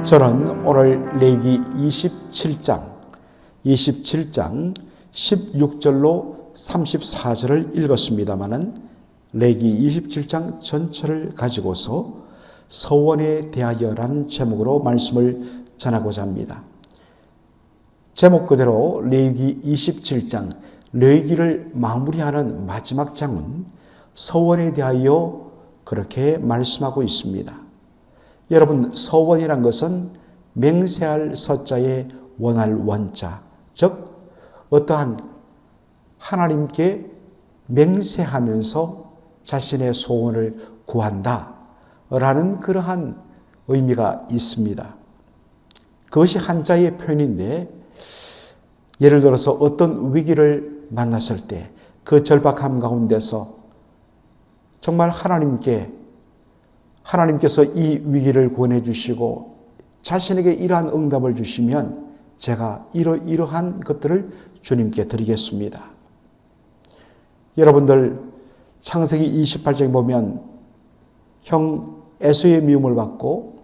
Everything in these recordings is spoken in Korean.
저는 오늘 레위기 27장 16절로 34절을 읽었습니다마는 레위기 27장 전체를 가지고서 서원에 대하여라는 제목으로 말씀을 전하고자 합니다. 제목 그대로 레위기 27장, 레위기를 마무리하는 마지막 장은 서원에 대하여 그렇게 말씀하고 있습니다. 여러분, 서원이란 것은 맹세할 서자에 원할 원자, 즉 어떠한 하나님께 맹세하면서 자신의 소원을 구한다 라는 그러한 의미가 있습니다. 그것이 한자의 표현인데, 예를 들어서 어떤 위기를 만났을 때 그 절박함 가운데서 정말 하나님께서 이 위기를 구원해 주시고 자신에게 이러한 응답을 주시면 제가 이러한 것들을 주님께 드리겠습니다. 여러분들 창세기 28장에 보면 형 에서의 미움을 받고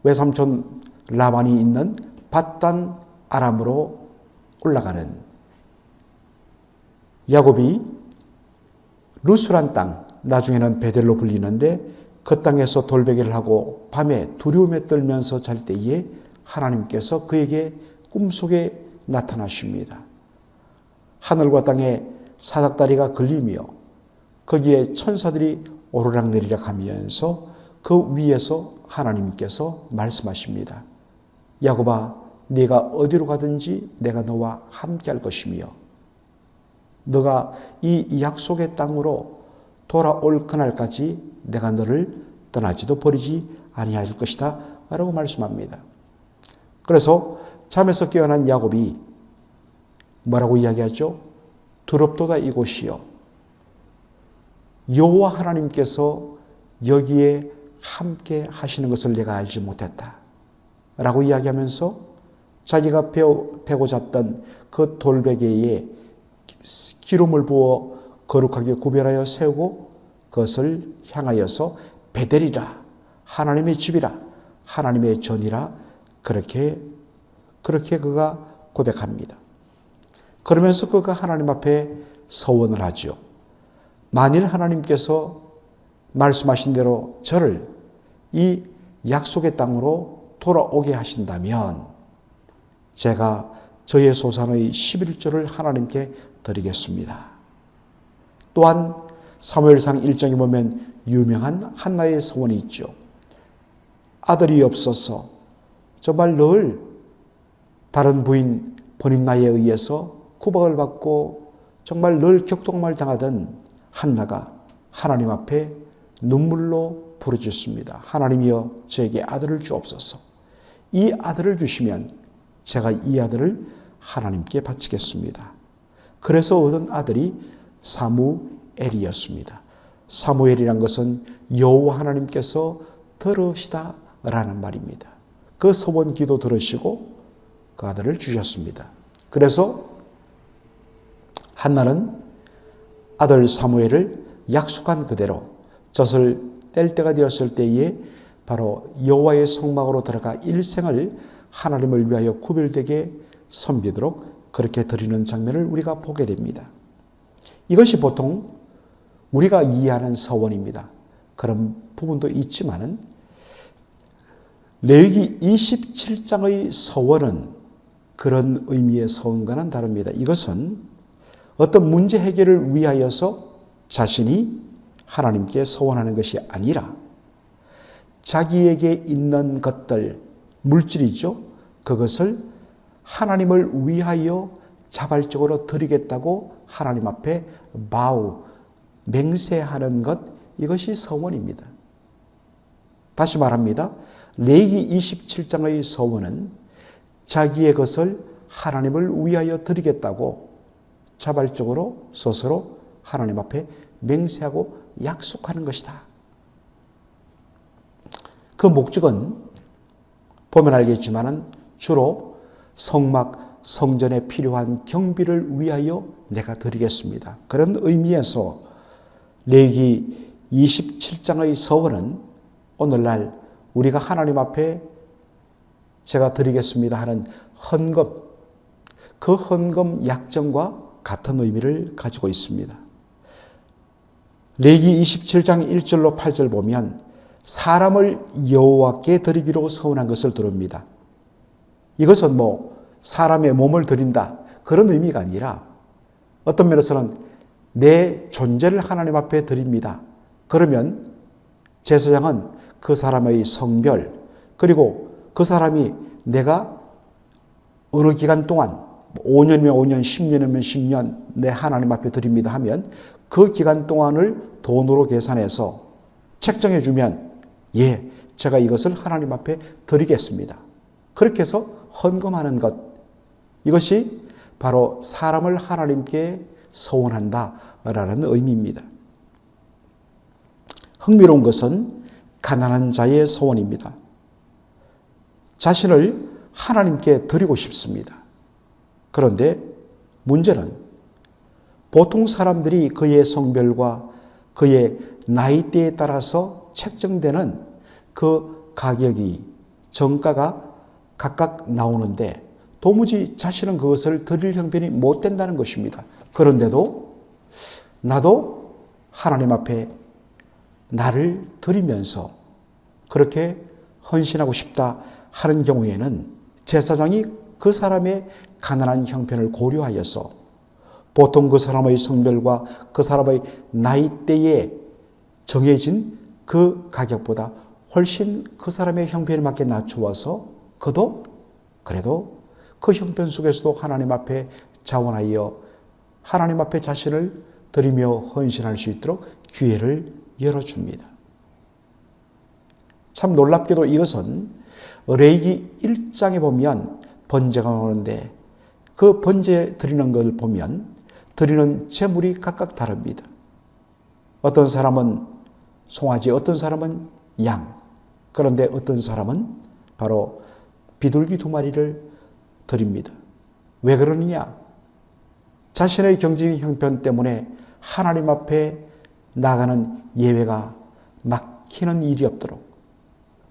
외삼촌 라반이 있는 밧단 아람으로 올라가는 야곱이 루스란 땅, 나중에는 베델로 불리는데 그 땅에서 돌베개를 하고 밤에 두려움에 떨면서 잘 때에 하나님께서 그에게 꿈속에 나타나십니다. 하늘과 땅에 사닥다리가 걸리며 거기에 천사들이 오르락내리락 하면서 그 위에서 하나님께서 말씀하십니다. 야곱아, 네가 어디로 가든지 내가 너와 함께 할 것이며 너가 이 약속의 땅으로 돌아올 그날까지 내가 너를 떠나지도 버리지 아니할 것이다 라고 말씀합니다. 그래서 잠에서 깨어난 야곱이 뭐라고 이야기하죠? 두렵도다 이곳이요, 여호와 하나님께서 여기에 함께 하시는 것을 내가 알지 못했다 라고 이야기하면서 자기가 베고 잤던 그 돌베개에 기름을 부어 거룩하게 구별하여 세우고 그것을 향하여서 베델이라, 하나님의 집이라, 하나님의 전이라 그렇게 그가 고백합니다. 그러면서 그가 하나님 앞에 서원을 하죠. 만일 하나님께서 말씀하신 대로 저를 이 약속의 땅으로 돌아오게 하신다면 제가 저의 소산의 11조를 하나님께 드리겠습니다. 또한 사무엘상 1장에 보면 유명한 한나의 소원이 있죠. 아들이 없어서 정말 늘 다른 부인 버닌나에 의해서 구박을 받고 정말 늘 격동을 당하던 한나가 하나님 앞에 눈물로 부르짖습니다. 하나님이여, 저에게 아들을 주옵소서. 이 아들을 주시면 제가 이 아들을 하나님께 바치겠습니다. 그래서 얻은 아들이 사무엘이었습니다. 사무엘이란 것은 여호와 하나님께서 들으시다 라는 말입니다. 그 서원 기도 들으시고 그 아들을 주셨습니다. 그래서 한나는 아들 사무엘을 약속한 그대로 젖을 뗄 때가 되었을 때에 바로 여호와의 성막으로 들어가 일생을 하나님을 위하여 구별되게 섬기도록 그렇게 드리는 장면을 우리가 보게 됩니다. 이것이 보통 우리가 이해하는 서원입니다. 그런 부분도 있지만은 레위기 27장의 서원은 그런 의미의 서원과는 다릅니다. 이것은 어떤 문제 해결을 위하여서 자신이 하나님께 서원하는 것이 아니라 자기에게 있는 것들, 물질이죠. 그것을 하나님을 위하여 자발적으로 드리겠다고 하나님 앞에 맹세하는 것, 이것이 서원입니다. 다시 말합니다. 레위기 27장의 서원은 자기의 것을 하나님을 위하여 드리겠다고 자발적으로 스스로 하나님 앞에 맹세하고 약속하는 것이다. 그 목적은 보면 알겠지만은 주로 성막, 성전에 필요한 경비를 위하여 내가 드리겠습니다. 그런 의미에서 레위기 27장의 서원은 오늘날 우리가 하나님 앞에 제가 드리겠습니다 하는 헌금, 그 헌금 약정과 같은 의미를 가지고 있습니다. 레위기 27장 1절로 8절 보면 사람을 여호와께 드리기로 서원한 것을 들읍니다. 이것은 사람의 몸을 드린다 그런 의미가 아니라 어떤 면에서는 내 존재를 하나님 앞에 드립니다. 그러면 제사장은 그 사람의 성별 그리고 그 사람이 내가 어느 기간 동안 5년이면 5년, 10년이면 10년 내 하나님 앞에 드립니다 하면 그 기간 동안을 돈으로 계산해서 책정해 주면 예, 제가 이것을 하나님 앞에 드리겠습니다. 그렇게 해서 헌금하는 것, 이것이 바로 사람을 하나님께 서원한다라는 의미입니다. 흥미로운 것은 가난한 자의 서원입니다. 자신을 하나님께 드리고 싶습니다. 그런데 문제는 보통 사람들이 그의 성별과 그의 나이대에 따라서 책정되는 그 가격이 정가가 각각 나오는데 도무지 자신은 그것을 드릴 형편이 못 된다는 것입니다. 그런데도 나도 하나님 앞에 나를 드리면서 그렇게 헌신하고 싶다 하는 경우에는 제사장이 그 사람의 가난한 형편을 고려하여서 보통 그 사람의 성별과 그 사람의 나이대에 정해진 그 가격보다 훨씬 그 사람의 형편에 맞게 낮추어서 그도 그래도 그 형편 속에서도 하나님 앞에 자원하여 하나님 앞에 자신을 드리며 헌신할 수 있도록 기회를 열어줍니다. 참 놀랍게도 이것은 레위기 1장에 보면 번제가 나오는데 그 번제 드리는 걸 보면 드리는 제물이 각각 다릅니다. 어떤 사람은 송아지, 어떤 사람은 양, 그런데 어떤 사람은 바로 비둘기 2마리를 드립니다. 왜 그러느냐? 자신의 경제적 형편 때문에 하나님 앞에 나가는 예배가 막히는 일이 없도록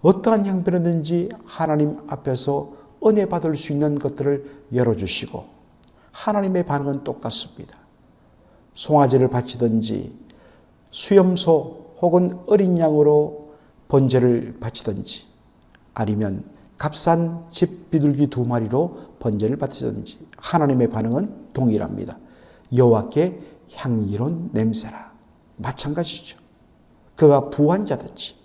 어떠한 형편이든지 하나님 앞에서 은혜 받을 수 있는 것들을 열어주시고 하나님의 반응은 똑같습니다. 송아지를 바치든지 수염소 혹은 어린 양으로 번제를 바치든지 아니면 값싼 집 비둘기 2마리로 번제를 바치든지 하나님의 반응은 동일합니다. 여호와께 향기로운 냄새라. 마찬가지죠. 그가 부한 자든지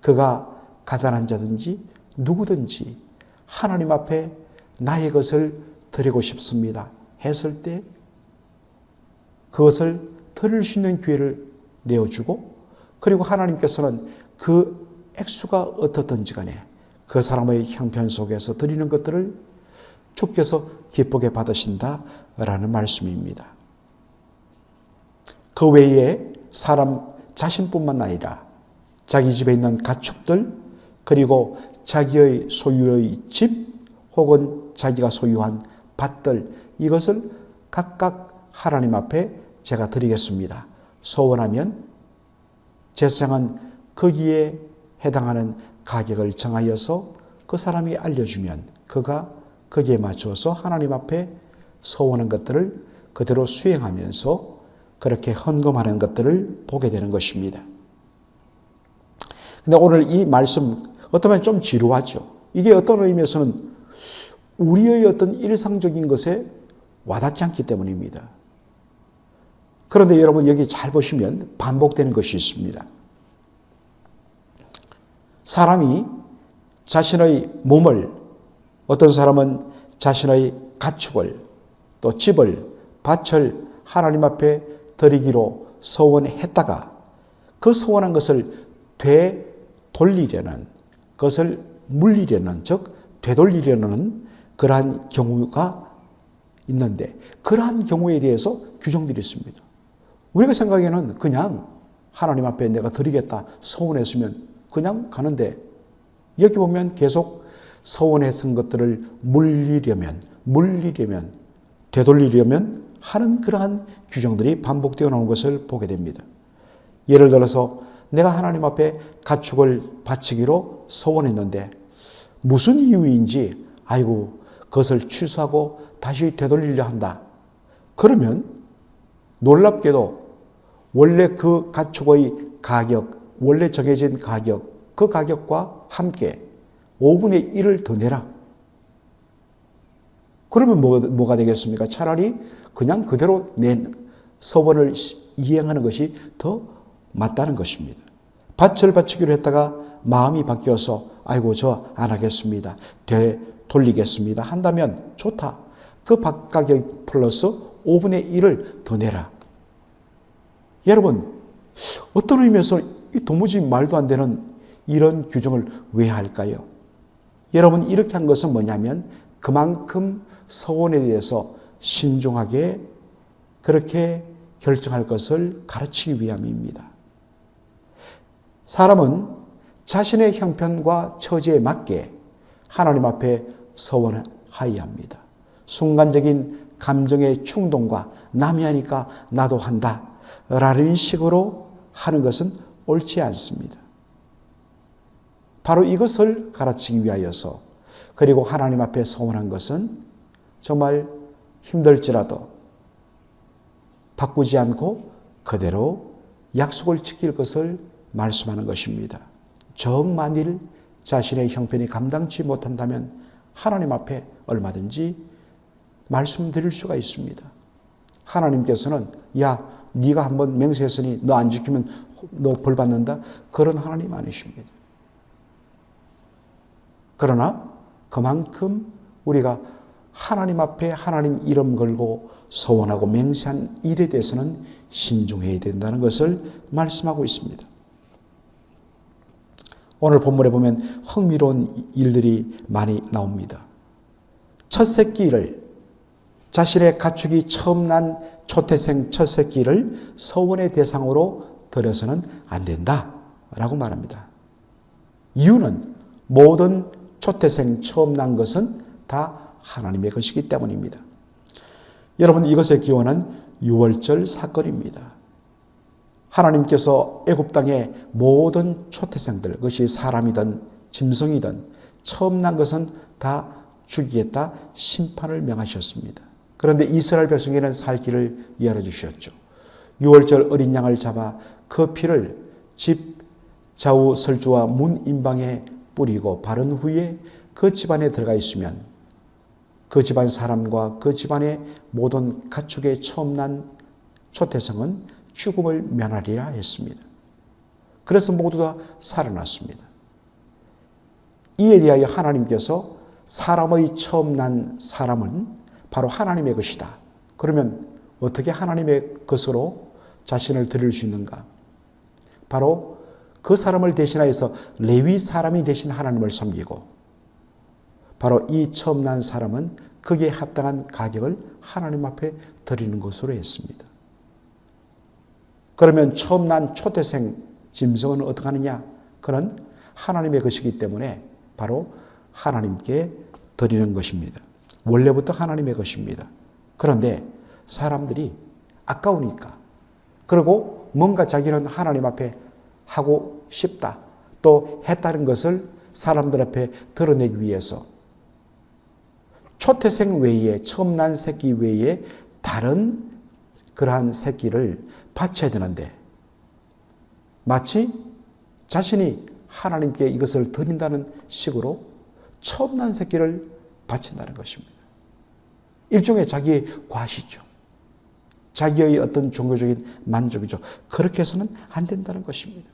그가 가난한 자든지 누구든지 하나님 앞에 나의 것을 드리고 싶습니다 했을 때 그것을 드릴 수 있는 기회를 내어주고 그리고 하나님께서는 그 액수가 어떻든지 간에 그 사람의 형편 속에서 드리는 것들을 주께서 기쁘게 받으신다라는 말씀입니다. 그 외에 사람 자신뿐만 아니라 자기 집에 있는 가축들 그리고 자기의 소유의 집 혹은 자기가 소유한 밭들 이것을 각각 하나님 앞에 제가 드리겠습니다. 소원하면 제사장은 거기에 해당하는 가격을 정하여서 그 사람이 알려주면 그가 거기에 맞춰서 하나님 앞에 소원한 것들을 그대로 수행하면서 그렇게 헌금하는 것들을 보게 되는 것입니다. 근데 오늘 이 말씀 어쩌면 좀 지루하죠. 이게 어떤 의미에서는 우리의 어떤 일상적인 것에 와닿지 않기 때문입니다. 그런데 여러분 여기 잘 보시면 반복되는 것이 있습니다. 사람이 자신의 몸을 어떤 사람은 자신의 가축을 또 집을 밭을 하나님 앞에 드리기로 서원했다가 그 서원한 것을 되돌리려는 그것을 물리려는 즉 되돌리려는 그러한 경우가 있는데 그러한 경우에 대해서 규정들이 있습니다. 우리가 생각에는 그냥 하나님 앞에 내가 드리겠다 서원했으면 그냥 가는데 여기 보면 계속 서원했던 것들을 물리려면 되돌리려면 하는 그러한 규정들이 반복되어 나오는 것을 보게 됩니다. 예를 들어서 내가 하나님 앞에 가축을 바치기로 서원했는데 무슨 이유인지 아이고 그것을 취소하고 다시 되돌리려 한다. 그러면 놀랍게도 원래 그 가축의 가격, 원래 정해진 가격, 그 가격과 함께 5분의 1을 더 내라. 그러면 뭐가 되겠습니까? 차라리 그냥 그대로 낸 서원을 이행하는 것이 더 맞다는 것입니다. 밭을 바치기로 했다가 마음이 바뀌어서 아이고 저 안 하겠습니다. 되돌리겠습니다. 한다면 좋다. 그 밭 가격 플러스 5분의 1을 더 내라. 여러분 어떤 의미에서 도무지 말도 안 되는 이런 규정을 왜 할까요? 여러분 이렇게 한 것은 뭐냐면 그만큼 서원에 대해서 신중하게 그렇게 결정할 것을 가르치기 위함입니다. 사람은 자신의 형편과 처지에 맞게 하나님 앞에 서원하여야 합니다. 순간적인 감정의 충동과 남이 하니까 나도 한다 라는 식으로 하는 것은 옳지 않습니다. 바로 이것을 가르치기 위하여서 그리고 하나님 앞에 서원한 것은 정말 힘들지라도 바꾸지 않고 그대로 약속을 지킬 것을 말씀하는 것입니다. 정만일 자신의 형편이 감당치 못한다면 하나님 앞에 얼마든지 말씀드릴 수가 있습니다. 하나님께서는 야 네가 한번 맹세했으니 너 안 지키면 너 벌 받는다. 그런 하나님 아니십니다. 그러나 그만큼 우리가 하나님 앞에 하나님 이름 걸고 서원하고 맹세한 일에 대해서는 신중해야 된다는 것을 말씀하고 있습니다. 오늘 본문에 보면 흥미로운 일들이 많이 나옵니다. 첫 새끼를 자신의 가축이 처음 난 초태생 첫 새끼를 서원의 대상으로 드려서는 안 된다라고 말합니다. 이유는 모든 초태생 처음 난 것은 다 하나님의 것이기 때문입니다. 여러분 이것의 기원은 유월절 사건입니다. 하나님께서 애굽 땅의 모든 초태생들, 그것이 사람이든 짐승이든 처음 난 것은 다 죽이겠다 심판을 명하셨습니다. 그런데 이스라엘 백성에게는 살 길을 열어주셨죠. 유월절 어린 양을 잡아 그 피를 집 좌우 설주와 문 인방에 뿌리고 바른 후에 그 집안에 들어가 있으면 그 집안 사람과 그 집안의 모든 가축의 처음 난 초태생은 죽음을 면하리라 했습니다. 그래서 모두 다 살아났습니다. 이에 대하여 하나님께서 사람의 처음 난 사람은 바로 하나님의 것이다. 그러면 어떻게 하나님의 것으로 자신을 드릴 수 있는가? 바로 그 사람을 대신하여서 레위 사람이 대신 하나님을 섬기고 바로 이 처음 난 사람은 거기에 합당한 가격을 하나님 앞에 드리는 것으로 했습니다. 그러면 처음 난 초태생 짐승은 어떻게 하느냐? 그는 하나님의 것이기 때문에 바로 하나님께 드리는 것입니다. 원래부터 하나님의 것입니다. 그런데 사람들이 아까우니까 그리고 뭔가 자기는 하나님 앞에 하고 싶다 또 했다는 것을 사람들 앞에 드러내기 위해서 초태생 외에 처음 난 새끼 외에 다른 그러한 새끼를 바쳐야 되는데 마치 자신이 하나님께 이것을 드린다는 식으로 처음 난 새끼를 바친다는 것입니다. 일종의 자기의 과시죠. 자기의 어떤 종교적인 만족이죠. 그렇게 해서는 안 된다는 것입니다.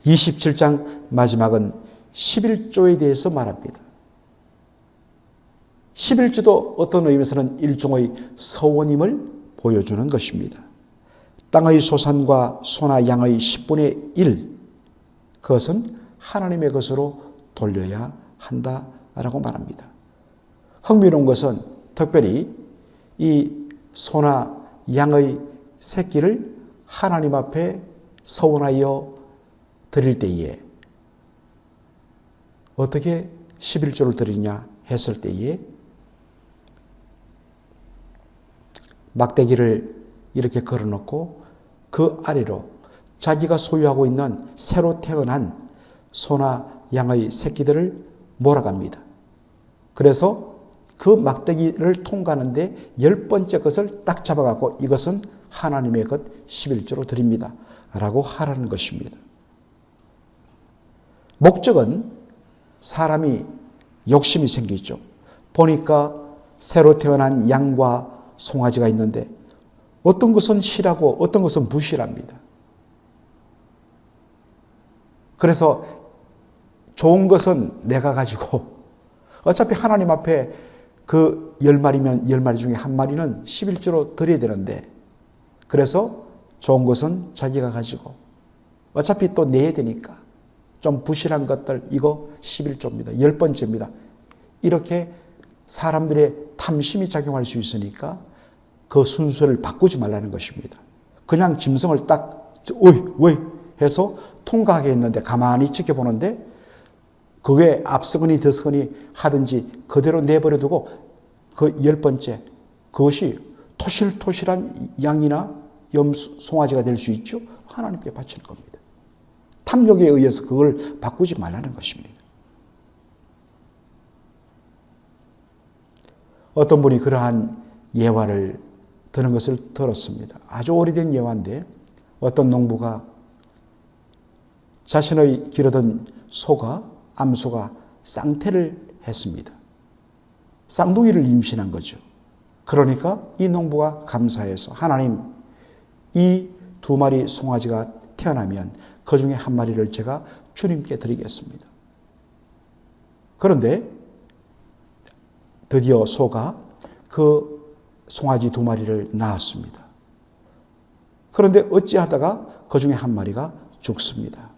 27장 마지막은 11조에 대해서 말합니다. 11조도 어떤 의미에서는 일종의 서원임을 보여주는 것입니다. 땅의 소산과 소나 양의 10분의 1 그것은 하나님의 것으로 돌려야 한다라고 말합니다. 흥미로운 것은 특별히 이 소나 양의 새끼를 하나님 앞에 서원하여 드릴 때에 어떻게 11조를 드리냐 했을 때에 막대기를 이렇게 걸어놓고 그 아래로 자기가 소유하고 있는 새로 태어난 소나 양의 새끼들을 몰아갑니다. 그래서 그 막대기를 통과하는데 10번째 것을 딱 잡아갖고 이것은 하나님의 것 11조로 드립니다 라고 하라는 것입니다. 목적은 사람이 욕심이 생기죠. 보니까 새로 태어난 양과 송아지가 있는데 어떤 것은 실하고 어떤 것은 부실합니다. 그래서 좋은 것은 내가 가지고 어차피 하나님 앞에 그 10마리면 10마리 중에 한 마리는 11조로 드려야 되는데 그래서 좋은 것은 자기가 가지고 어차피 또 내야 되니까 좀 부실한 것들 이거 11조입니다. 10번째입니다. 이렇게 사람들의 탐심이 작용할 수 있으니까 그 순서를 바꾸지 말라는 것입니다. 그냥 짐승을 딱 어이 해서 통과하게 했는데 가만히 지켜보는데 그게 앞서거니 뒤서거니 하든지 그대로 내버려두고 그 10번째 그것이 토실토실한 양이나 송아지가 될 수 있죠. 하나님께 바치는 겁니다. 탐욕에 의해서 그걸 바꾸지 말라는 것입니다. 어떤 분이 그러한 예화를 드는 것을 들었습니다. 아주 오래된 예화인데 어떤 농부가 자신의 기르던 소가 암소가 쌍태를 했습니다. 쌍둥이를 임신한 거죠. 그러니까 이 농부가 감사해서 하나님 이 2마리 송아지가 태어나면 그 중에 한 마리를 제가 주님께 드리겠습니다. 그런데 드디어 소가 그 송아지 2마리를 낳았습니다. 그런데 어찌하다가 그 중에 한 마리가 죽습니다.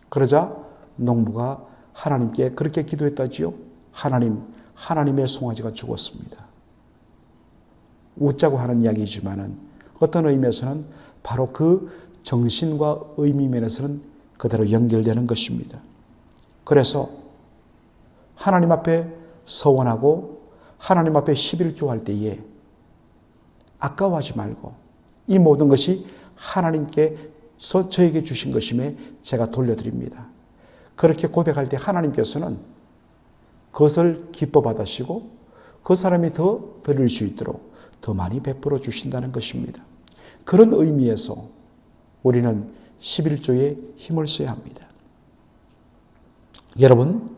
그러자 농부가 하나님께 그렇게 기도했다지요. 하나님의 송아지가 죽었습니다. 웃자고 하는 이야기지만은 어떤 의미에서는 바로 그 정신과 의미 면에서는 그대로 연결되는 것입니다. 그래서 하나님 앞에 서원하고 하나님 앞에 11조 할 때에 아까워하지 말고 이 모든 것이 하나님께서 저에게 주신 것임에 제가 돌려드립니다. 그렇게 고백할 때 하나님께서는 그것을 기뻐 받으시고 그 사람이 더 드릴 수 있도록 더 많이 베풀어 주신다는 것입니다. 그런 의미에서 우리는 11조에 힘을 써야 합니다. 여러분,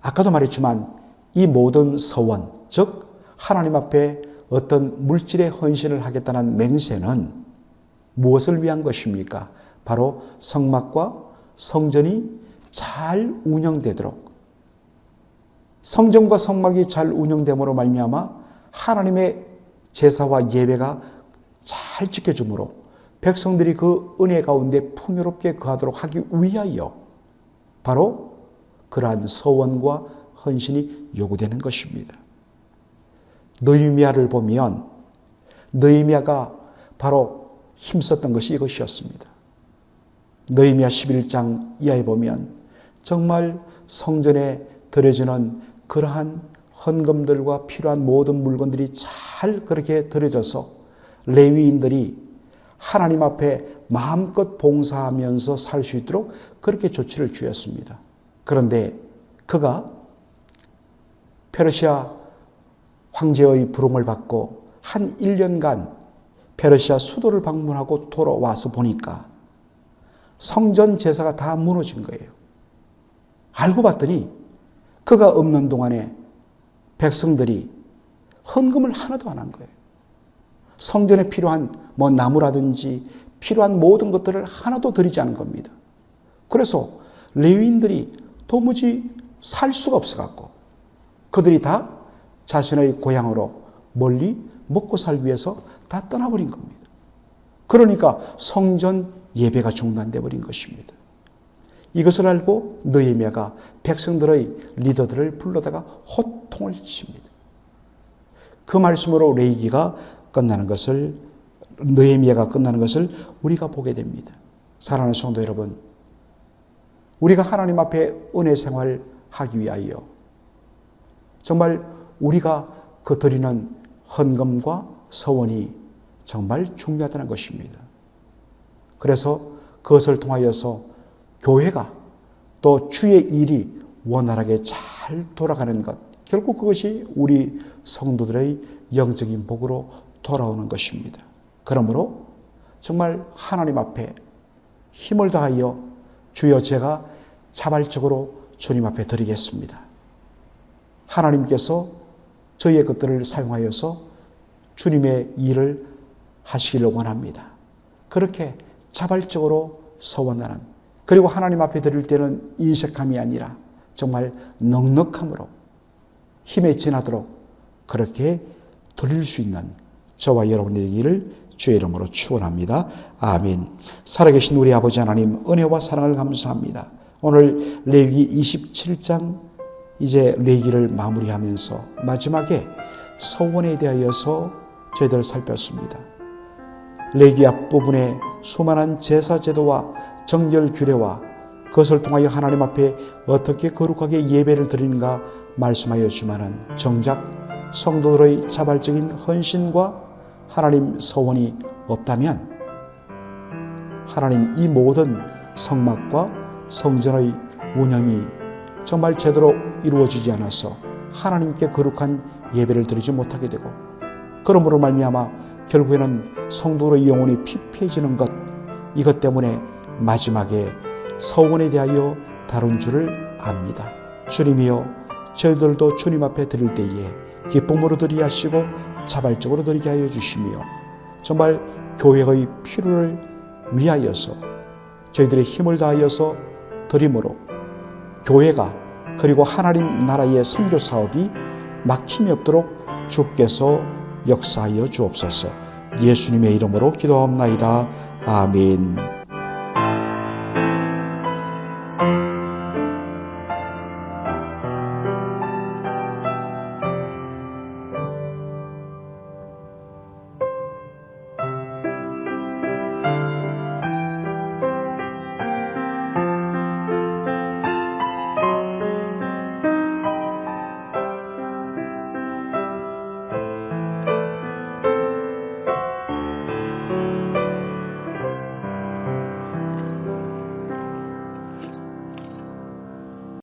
아까도 말했지만 이 모든 서원, 즉 하나님 앞에 어떤 물질의 헌신을 하겠다는 맹세는 무엇을 위한 것입니까? 바로 성막과 성전이 잘 운영되도록, 성전과 성막이 잘 운영됨으로 말미암아 하나님의 제사와 예배가 잘 지켜주므로 백성들이 그 은혜 가운데 풍요롭게 거하도록 하기 위하여 바로 그러한 서원과 헌신이 요구되는 것입니다. 느헤미야를 보면 느헤미야가 바로 힘썼던 것이 이것이었습니다. 느헤미야 11장 이하에 보면 정말 성전에 드려지는 그러한 헌금들과 필요한 모든 물건들이 잘 그렇게 드려져서 레위인들이 하나님 앞에 마음껏 봉사하면서 살 수 있도록 그렇게 조치를 취했습니다. 그런데 그가 페르시아 황제의 부름을 받고 한 1년간 페르시아 수도를 방문하고 돌아와서 보니까 성전 제사가 다 무너진 거예요. 알고 봤더니 그가 없는 동안에 백성들이 헌금을 하나도 안 한 거예요. 성전에 필요한 나무라든지 필요한 모든 것들을 하나도 드리지 않은 겁니다. 그래서 레위인들이 도무지 살 수가 없어갖고 그들이 다 자신의 고향으로 멀리 먹고 살기 위해서 다 떠나버린 겁니다. 그러니까 성전 예배가 중단돼 버린 것입니다. 이것을 알고 느헤미야가 백성들의 리더들을 불러다가 호통을 칩니다. 그 말씀으로 레위기가 끝나는 것을, 느헤미야가 끝나는 것을 우리가 보게 됩니다. 사랑하는 성도 여러분, 우리가 하나님 앞에 은혜 생활하기 위하여 정말 우리가 그 드리는 헌금과 서원이 정말 중요하다는 것입니다. 그래서 그것을 통하여서 교회가 또 주의 일이 원활하게 잘 돌아가는 것, 결국 그것이 우리 성도들의 영적인 복으로 돌아오는 것입니다. 그러므로 정말 하나님 앞에 힘을 다하여 주여 제가 자발적으로 주님 앞에 드리겠습니다. 하나님께서 저희의 것들을 사용하여서 주님의 일을 하시기를 원합니다. 그렇게 자발적으로 서원하는, 그리고 하나님 앞에 드릴 때는 인색함이 아니라 정말 넉넉함으로 힘에 지나도록 그렇게 드릴 수 있는 저와 여러분의 되기를 주의 이름으로 축원합니다. 아멘. 살아계신 우리 아버지 하나님, 은혜와 사랑을 감사합니다. 오늘 레위기 27장 이제 레위기를 마무리하면서 마지막에 서원에 대하여서 저희들 살폈습니다. 레위기 앞부분에 수많은 제사 제도와 정결 규례와 그것을 통하여 하나님 앞에 어떻게 거룩하게 예배를 드리는가 말씀하여 주지만은 정작 성도들의 자발적인 헌신과 하나님 서원이 없다면 하나님 이 모든 성막과 성전의 운영이 정말 제대로 이루어지지 않아서 하나님께 거룩한 예배를 드리지 못하게 되고, 그러므로 말미암아 결국에는 성도의 영혼이 피폐해지는 것, 이것 때문에 마지막에 서원에 대하여 다룬 줄을 압니다. 주님이여, 저희들도 주님 앞에 드릴 때에 기쁨으로 드리게 하시고 자발적으로 드리게 하여 주시며, 정말 교회의 필요를 위하여서 저희들의 힘을 다하여서 드림으로 교회가 그리고 하나님 나라의 선교 사업이 막힘이 없도록 주께서 역사하여 주옵소서. 예수님의 이름으로 기도하옵나이다. 아멘.